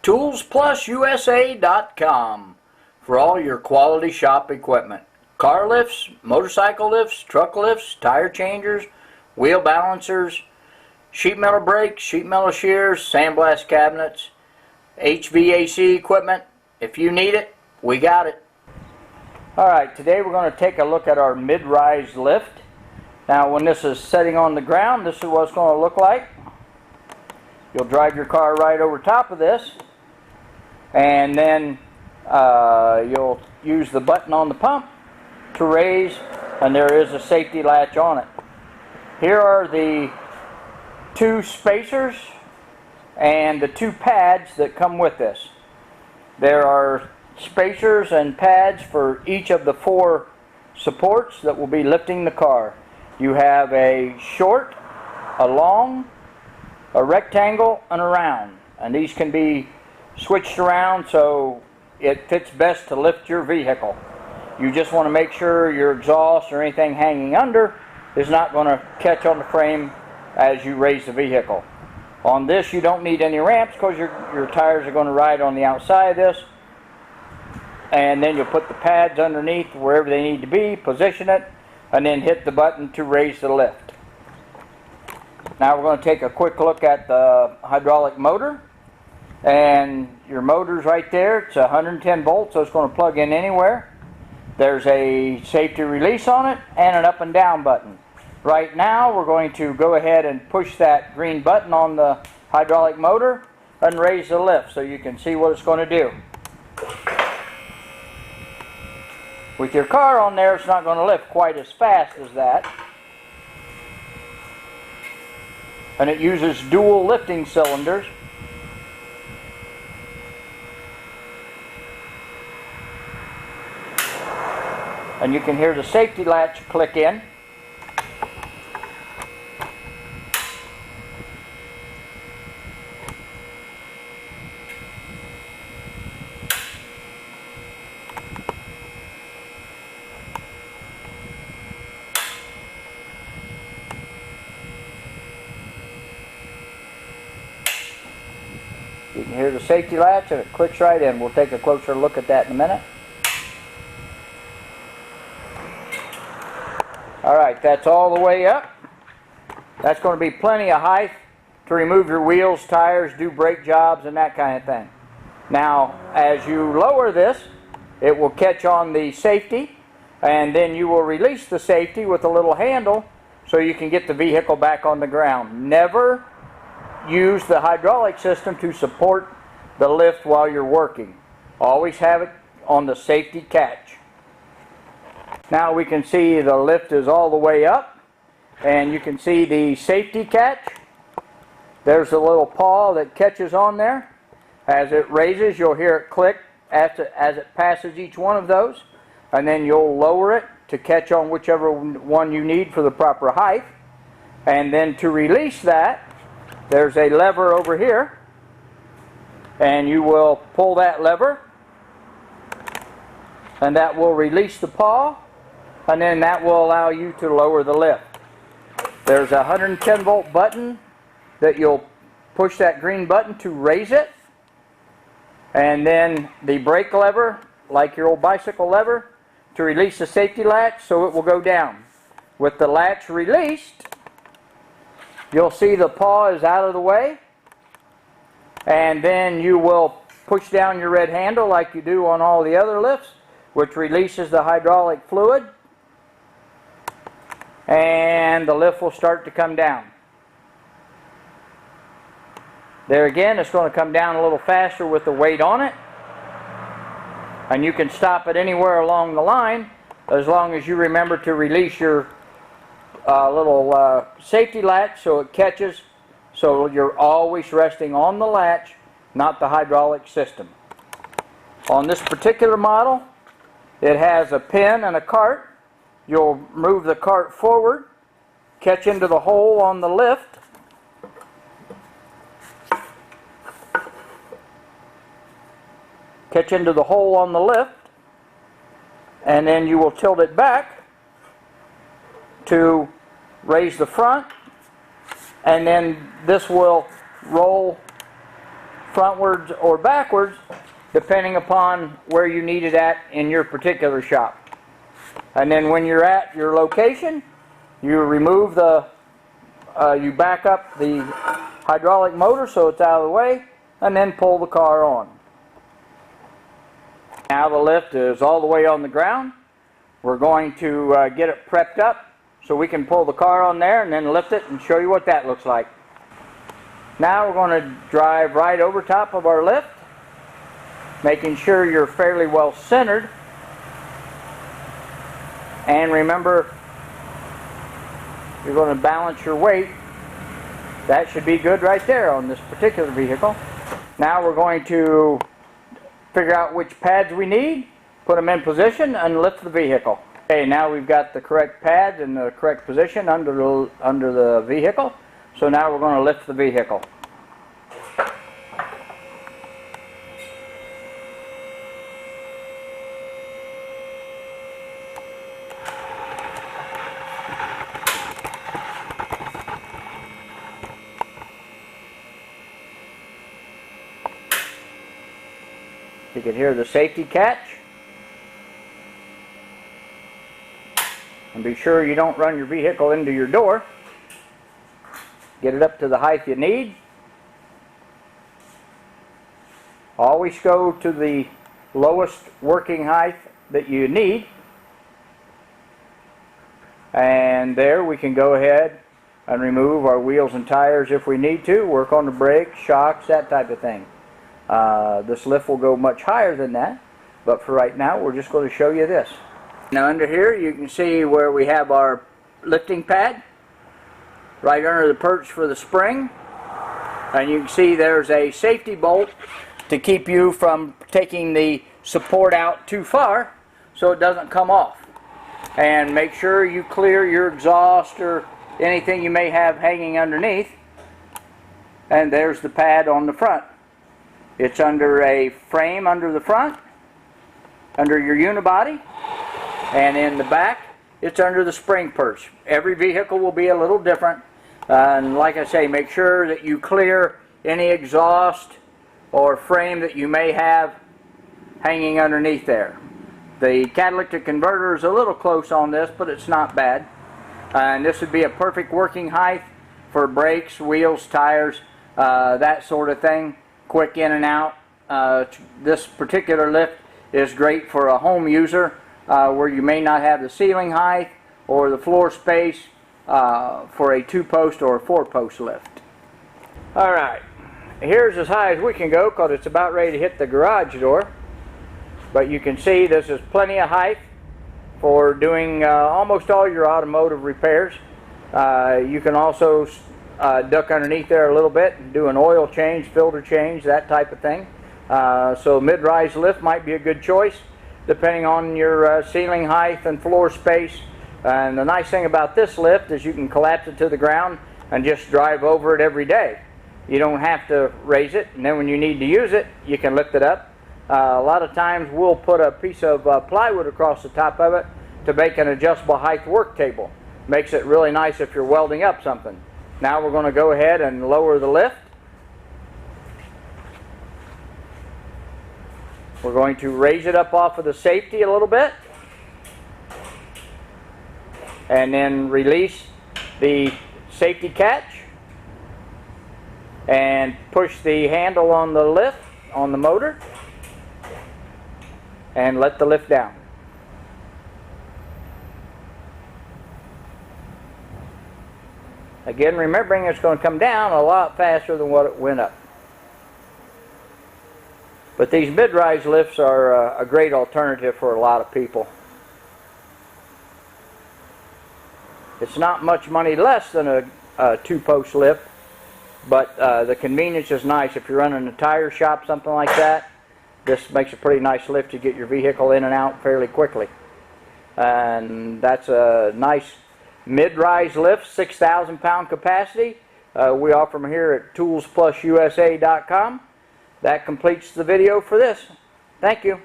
ToolsPlusUSA.com for all your quality shop equipment. Car lifts, motorcycle lifts, truck lifts, tire changers, wheel balancers, sheet metal brakes, sheet metal shears, sandblast cabinets, HVAC equipment. If you need it, we got it. Alright, today we're going to take a look at our mid-rise lift. Now when this is sitting on the ground, this is what it's going to look like. You'll drive your car right over top of this, and then you'll use the button on the pump to raise, and there is a safety latch on it. Here are the two spacers and the two pads that come with this. There are spacers and pads for each of the four supports that will be lifting the car. You have a short, a long, a rectangle, and a round, and these can be switched around so it fits best to lift your vehicle. You just want to make sure your exhaust or anything hanging under is not going to catch on the frame as you raise the vehicle. On this you don't need any ramps because your tires are going to ride on the outside of this, and then you'll put the pads underneath wherever they need to be, position it, and then hit the button to raise the lift. Now we're going to take a quick look at the hydraulic motor, and your motor's right there. It's 110 volts, so it's going to plug in anywhere. There's a safety release on it and an up and down button. Right now we're going to go ahead and push that green button on the hydraulic motor and raise the lift so you can see what it's going to do. With your car on there, it's not going to lift quite as fast as that. And it uses dual lifting cylinders. And you can hear the safety latch click in. You can hear the safety latch and it clicks right in. We'll take a closer look at that in a minute. Alright, that's all the way up. That's going to be plenty of height to remove your wheels, tires, do brake jobs, and that kind of thing. Now, as you lower this, it will catch on the safety, and then you will release the safety with a little handle so you can get the vehicle back on the ground. Never use the hydraulic system to support the lift while you're working. Always have it on the safety catch. Now we can see the lift is all the way up, and you can see the safety catch. There's a little paw that catches on there. As it raises, you'll hear it click as it passes each one of those, and then you'll lower it to catch on whichever one you need for the proper height. And then to release that, there's a lever over here, and you will pull that lever, and that will release the paw, and then that will allow you to lower the lift. There's a 110 volt button that you'll push that green button to raise it, and then the brake lever, like your old bicycle lever, to release the safety latch so it will go down. With the latch released, you'll see the paw is out of the way, and then you will push down your red handle like you do on all the other lifts, which releases the hydraulic fluid, and the lift will start to come down. There again, it's going to come down a little faster with the weight on it, and you can stop it anywhere along the line as long as you remember to release your little safety latch so it catches, so you're always resting on the latch, not the hydraulic system. On this particular model, it has a pin and a cart. You'll move the cart forward, catch into the hole on the lift, and then you will tilt it back to raise the front, and then this will roll frontwards or backwards, depending upon where you need it at in your particular shop. And then when you're at your location, you remove the, you back up the hydraulic motor so it's out of the way, and then pull the car on. Now the lift is all the way on the ground. We're going to get it prepped up so we can pull the car on there and then lift it and show you what that looks like. Now we're going to drive right over top of our lift, making sure you're fairly well centered. And remember, you're going to balance your weight. That should be good right there on this particular vehicle. Now we're going to figure out which pads we need, put them in position, and lift the vehicle. Okay, now we've got the correct pads in the correct position under the vehicle. So now we're going to lift the vehicle. You can hear the safety catch. And be sure you don't run your vehicle into your door. Get it up to the height you need. Always go to the lowest working height that you need. And there we can go ahead and remove our wheels and tires if we need to, work on the brakes, shocks, that type of thing. This lift will go much higher than that, but for right now we're just going to show you this. Now under here you can see where we have our lifting pad right under the perch for the spring, and you can see there's a safety bolt to keep you from taking the support out too far so it doesn't come off. And make sure you clear your exhaust or anything you may have hanging underneath. And there's the pad on the front. It's under a frame under the front, under your unibody, and in the back it's under the spring perch. Every vehicle will be a little different, and like I say, make sure that you clear any exhaust or frame that you may have hanging underneath there. The catalytic converter is a little close on this, but it's not bad, and this would be a perfect working height for brakes, wheels, tires, that sort of thing. Quick in and out. This particular lift is great for a home user where you may not have the ceiling height or the floor space for a 2-post or a 4-post lift. Alright, here's as high as we can go because it's about ready to hit the garage door. But you can see this is plenty of height for doing almost all your automotive repairs. You can also duck underneath there a little bit and do an oil change, filter change, that type of thing. So mid-rise lift might be a good choice depending on your ceiling height and floor space. And the nice thing about this lift is you can collapse it to the ground and just drive over it every day. You don't have to raise it, and then when you need to use it, you can lift it up. A lot of times we'll put a piece of plywood across the top of it to make an adjustable height work table. Makes it really nice if you're welding up something. Now we're going to go ahead and lower the lift. We're going to raise it up off of the safety a little bit, and then release the safety catch and push the handle on the lift, on the motor, and let the lift down. Again, remembering it's going to come down a lot faster than what it went up. But these mid-rise lifts are a great alternative for a lot of people. It's not much money less than a 2-post lift, but the convenience is nice. If you're running a tire shop, something like that, this makes a pretty nice lift to get your vehicle in and out fairly quickly. And that's a nice mid-rise lift, 6,000 pound capacity. We offer them here at toolsplususa.com. That completes the video for this. Thank you.